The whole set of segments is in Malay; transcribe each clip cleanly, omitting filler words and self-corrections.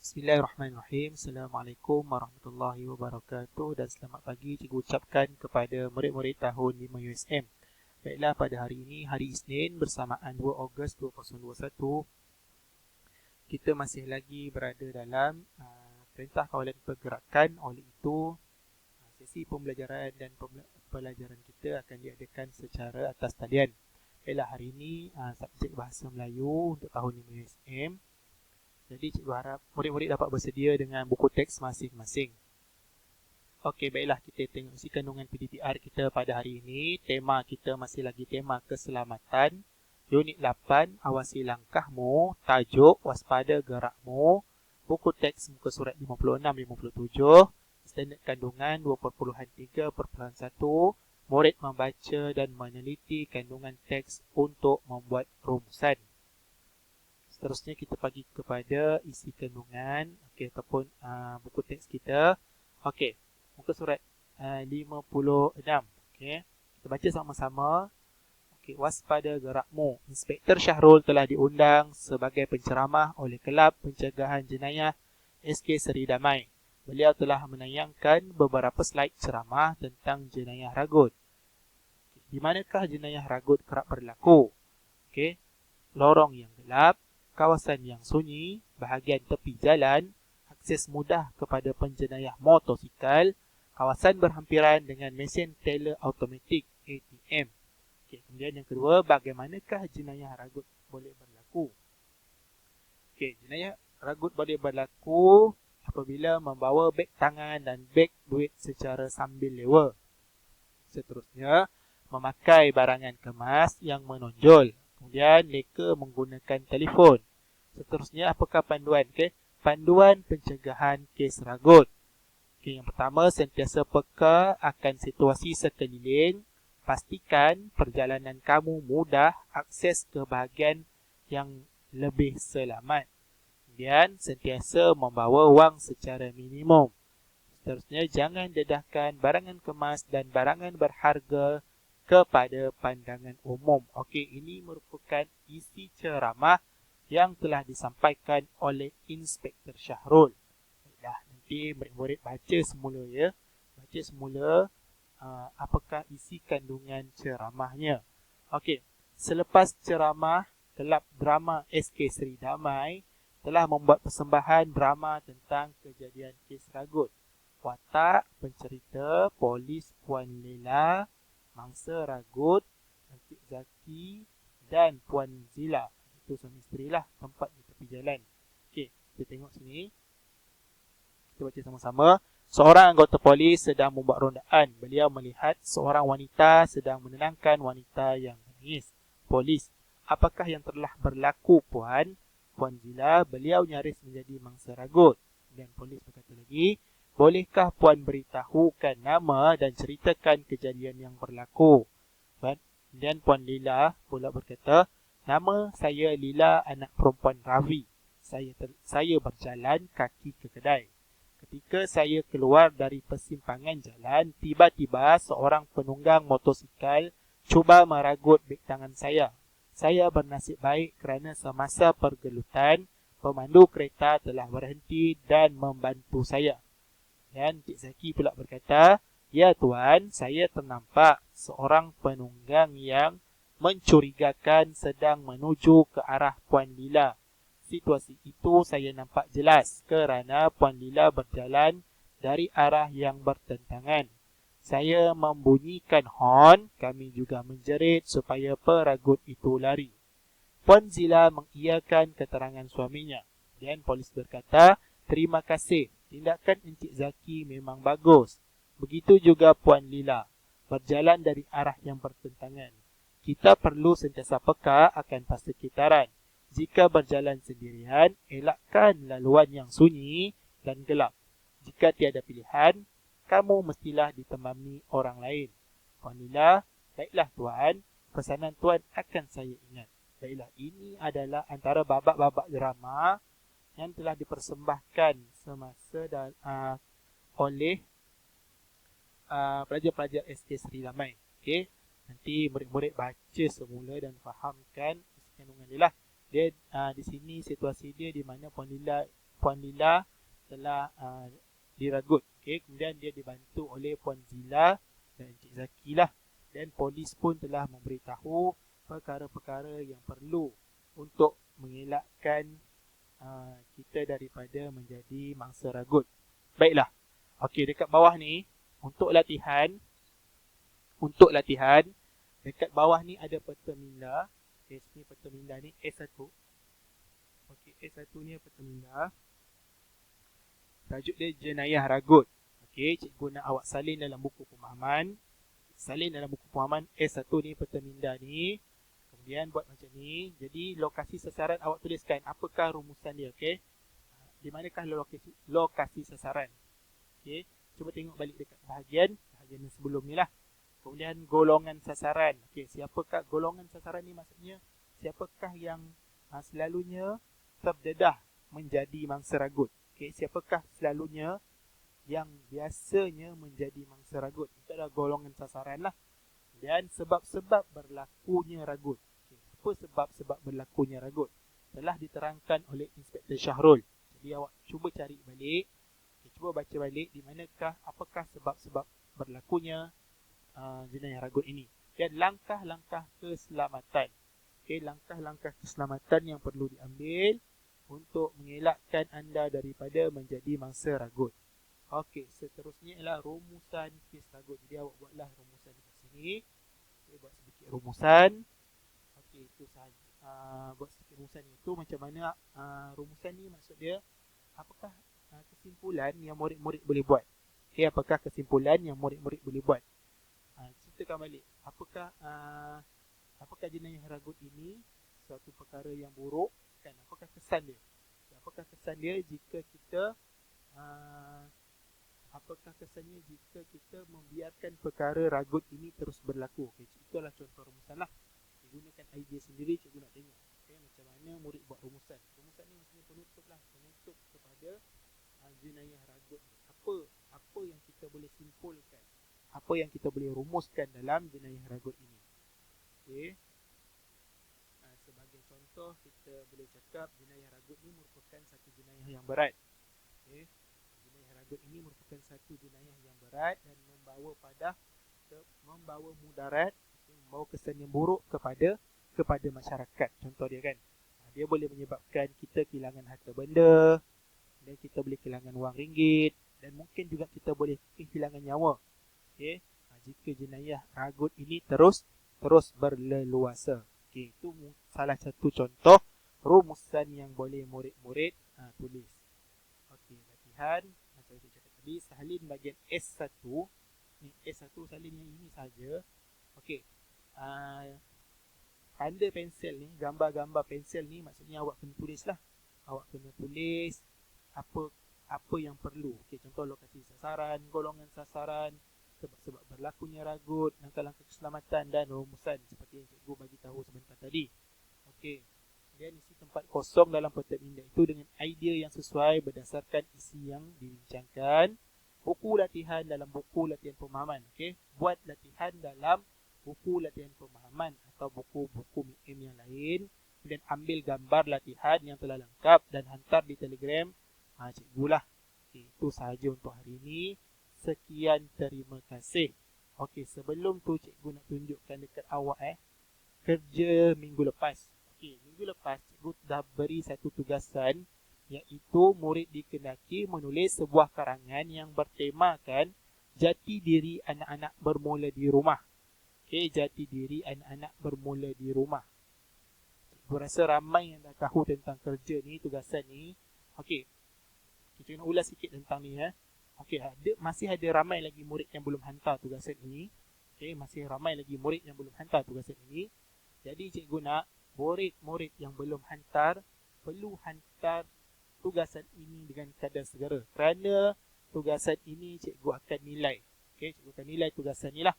Bismillahirrahmanirrahim. Assalamualaikum warahmatullahi wabarakatuh dan selamat pagi cikgu ucapkan kepada murid-murid tahun 5 USM. Baiklah, pada hari ini, hari Isnin bersamaan 2 Ogos 2021, kita masih lagi berada dalam perintah kawalan pergerakan. Oleh itu, sesi pembelajaran dan pelajaran kita akan diadakan secara atas talian. Baiklah, hari ini subjek Bahasa Melayu untuk tahun 5 USM. Jadi cikgu harap murid-murid dapat bersedia dengan buku teks masing-masing. Okey, baiklah, kita tengok isi kandungan PDTR kita pada hari ini. Tema kita masih lagi tema keselamatan. Unit 8, awasi langkahmu. Tajuk, waspada gerakmu. Buku teks muka surat 56-57. Standard kandungan 2.3.1. Murid membaca dan meneliti kandungan teks untuk membuat rumusan. Seterusnya kita pergi kepada isi kandungan ataupun buku teks kita. Okey, muka surat 56. Okey, kita baca sama-sama. Okey, waspada gerakmu. Inspektor Syahrul telah diundang sebagai penceramah oleh Kelab Pencegahan Jenayah SK Seri Damai. Beliau telah menayangkan beberapa slide ceramah tentang jenayah ragut. Di manakah jenayah ragut kerap berlaku? Okey, lorong yang gelap, kawasan yang sunyi, bahagian tepi jalan, akses mudah kepada penjenayah motosikal, kawasan berhampiran dengan mesin teller automatik ATM. Okey, kemudian yang kedua, bagaimanakah jenayah ragut boleh berlaku? Okey, jenayah ragut boleh berlaku apabila membawa beg tangan dan beg duit secara sambil lewa. Seterusnya, memakai barangan kemas yang menonjol. Kemudian mereka menggunakan telefon. Seterusnya, apakah panduan? Panduan pencegahan kes ragut. Yang pertama, sentiasa peka akan situasi sekeliling. Pastikan perjalanan kamu mudah, akses ke bahagian yang lebih selamat. Kemudian, sentiasa membawa wang secara minimum. Seterusnya, jangan dedahkan barangan kemas dan barangan berharga kepada pandangan umum. Okey, ini merupakan isi ceramah yang telah disampaikan oleh Inspektor Syahrul. Baiklah, nanti murid-murid baca semula ya. Baca semula apakah isi kandungan ceramahnya. Okey, selepas ceramah, Kelab Drama SK Seri Damai telah membuat persembahan drama tentang kejadian kes ragut. Watak pencerita polis Puan Lela, mangsa ragut Encik Zaki dan Puan Zila. Itu suami isteri lah, tempat di tepi jalan. Okey, kita tengok sini. Kita baca sama-sama. Seorang anggota polis sedang membuat rondaan. Beliau melihat seorang wanita sedang menenangkan wanita yang menangis. Polis, apakah yang telah berlaku, Puan? Puan Zila, beliau nyaris menjadi mangsa ragut. Dan polis berkata lagi, bolehkah Puan beritahukan nama dan ceritakan kejadian yang berlaku? Dan Puan Lila pula berkata, nama saya Lila, anak perempuan Ravi. Saya berjalan kaki ke kedai. Ketika saya keluar dari persimpangan jalan, tiba-tiba seorang penunggang motosikal cuba meragut beg tangan saya. Saya bernasib baik kerana semasa pergelutan, pemandu kereta telah berhenti dan membantu saya. Dan Cik Zaki pula berkata, ya Tuan, saya ternampak seorang penunggang yang mencurigakan sedang menuju ke arah Puan Lila. Situasi itu saya nampak jelas kerana Puan Lila berjalan dari arah yang bertentangan. Saya membunyikan horn, kami juga menjerit supaya peragut itu lari. Puan Zila mengiyakan keterangan suaminya. Dan polis berkata, terima kasih, tindakan Encik Zaki memang bagus. Begitu juga Puan Lila, berjalan dari arah yang bertentangan. Kita perlu sentiasa peka akan persekitaran. Jika berjalan sendirian, elakkan laluan yang sunyi dan gelap. Jika tiada pilihan, kamu mestilah ditemani orang lain. Puan Lila, baiklah Tuan, pesanan Tuan akan saya ingat. Baiklah, ini adalah antara babak-babak drama yang telah dipersembahkan semasa oleh pelajar-pelajar SK Seri Damai. Okey, nanti murid-murid baca semula dan fahamkan isi kandungan dia lah. Dia di sini situasi dia di mana Puan Lila Puan Lila telah diragut. Okay, kemudian dia dibantu oleh Puan Zila dan Encik Zaki lah. Dan polis pun telah memberitahu perkara-perkara yang perlu untuk mengelakkan kita daripada menjadi mangsa ragut. Baiklah. Okey, dekat bawah ni untuk latihan dekat bawah ni ada peta minda. Okey, sini peta minda ni S1. Okey, S1 ni peta minda. Tajuk dia jenayah ragut. Okey, cikgu nak awak salin dalam buku pemahaman. Salin dalam buku pemahaman S1 ni peta minda ni. Kemudian buat macam ni. Jadi lokasi sasaran awak tuliskan apakah rumusan dia, okey? Di manakah lokasi sasaran? Okey, cuba tengok balik dekat bahagian yang sebelum ni lah. Kemudian golongan sasaran. Okey, siapakah golongan sasaran ni, maksudnya siapakah yang selalunya terdedah menjadi mangsa ragut? Okey, siapakah selalunya yang biasanya menjadi mangsa ragut? Itu adalah golongan sasaran lah. Dan sebab-sebab berlakunya ragut. Okay, apa sebab-sebab berlakunya ragut? Telah diterangkan oleh Inspektor Syahrul. Jadi awak cuba cari balik. Okay, cuba baca balik di manakah, apakah sebab-sebab berlakunya jenayah ragut ini. Dan langkah-langkah keselamatan. Okay, langkah-langkah keselamatan yang perlu diambil untuk mengelakkan anda daripada menjadi mangsa ragut. Okey, seterusnya ialah rumusan kes ragut. Jadi awak buatlah rumusan dekat sini. Okay, buat sedikit rumusan. Okey, itu sahaja. Buat sedikit rumusan itu macam mana rumusan ni, maksud dia apakah kesimpulan yang murid-murid boleh buat. Okay, apakah kesimpulan yang murid-murid boleh buat. Ceritakan balik. Apakah jenayah ragut ini suatu perkara yang buruk kan? Apakah kesan dia? Apakah kesan dia jika kita apakah kesannya jika kita membiarkan perkara ragut ini terus berlaku? Okay, itulah contoh rumusan lah. Okay, gunakan idea sendiri, cikgu nak tengok. Okay, macam mana murid buat rumusan. Rumusan ni maksudnya penutup lah. Penutup kepada jenayah ragut. Apa yang kita boleh simpulkan? Apa yang kita boleh rumuskan dalam jenayah ragut ini? Okay. Sebagai contoh, kita boleh cakap jenayah ragut ini merupakan satu jenayah yang berat. Okay. Ragut ini merupakan satu jenayah yang berat dan membawa mudarat, membawa kesan yang buruk kepada masyarakat. Contoh dia kan, dia boleh menyebabkan kita kehilangan harta benda, dan kita boleh kehilangan wang ringgit, dan mungkin juga kita boleh kehilangan nyawa. Okay. Jika jenayah ragut ini terus berleluasa. Okay. Itu salah satu contoh rumusan yang boleh murid-murid tulis. Okay. Latihan macam saya cakap tadi, salin bahagian S1. Ni S1 salin yang ini saja. Okey. Tanda pensel ni, gambar-gambar pensel ni, maksudnya awak kena tulislah. Awak kena tulis apa yang perlu. Okey, contoh lokasi sasaran, golongan sasaran, sebab-sebab berlakunya ragut, langkah-langkah keselamatan dan rumusan seperti yang cikgu bagi tahu sebentar tadi. Okey. Dan isi tempat kosong dalam peta minda itu dengan idea yang sesuai berdasarkan isi yang dibincangkan. Buku latihan dalam buku latihan pemahaman. Okay? Buat latihan dalam buku latihan pemahaman atau buku-buku MIM yang lain. Kemudian ambil gambar latihan yang telah lengkap dan hantar di Telegram cikgu lah. Okay, itu sahaja untuk hari ini. Sekian, terima kasih. Okay, sebelum tu cikgu nak tunjukkan dekat awak kerja minggu lepas. Minggu lepas cikgu dah beri satu tugasan, iaitu murid dikendaki menulis sebuah karangan yang bertemakan jati diri anak-anak bermula di rumah. Okey, jati diri anak-anak bermula di rumah. Cikgu rasa ramai yang dah tahu tentang kerja ni, tugasan ni. Okey, kita nak ulas sikit tentang ni. Okey, masih ada ramai lagi murid yang belum hantar tugasan ini. Okey, masih ramai lagi murid yang belum hantar tugasan ini. Jadi cikgu nak murid-murid yang belum hantar perlu hantar tugasan ini dengan kadar segera, kerana tugasan ini cikgu akan nilai. Okey, cikgu akan nilai tugasan ni lah.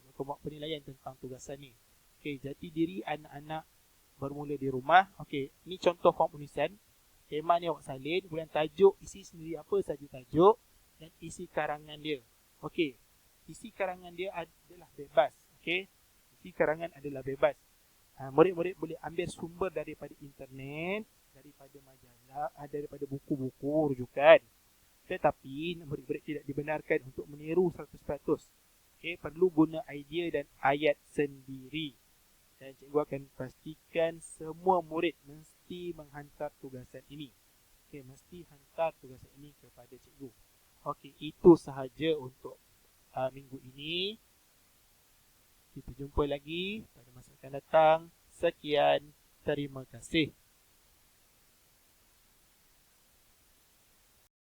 Cikgu buat penilaian tentang tugasan ni. Okey, jati diri anak-anak bermula di rumah. Okey, ini contoh form penulisan. Tema ni awak salin, kemudian tajuk, isi sendiri apa saja tajuk dan isi karangan dia. Okey, isi karangan dia adalah bebas. Okey, isi karangan adalah bebas. Murid-murid boleh ambil sumber daripada internet daripada majalah, daripada buku-buku rujukan. Tetapi murid-murid tidak dibenarkan untuk meniru 100%. Okay, perlu guna idea dan ayat sendiri. Dan cikgu akan pastikan semua murid mesti menghantar tugasan ini. Okay, mesti hantar tugasan ini kepada cikgu. Okey, itu sahaja untuk minggu ini. Kita jumpa lagi pada masa akan datang. Sekian, terima kasih.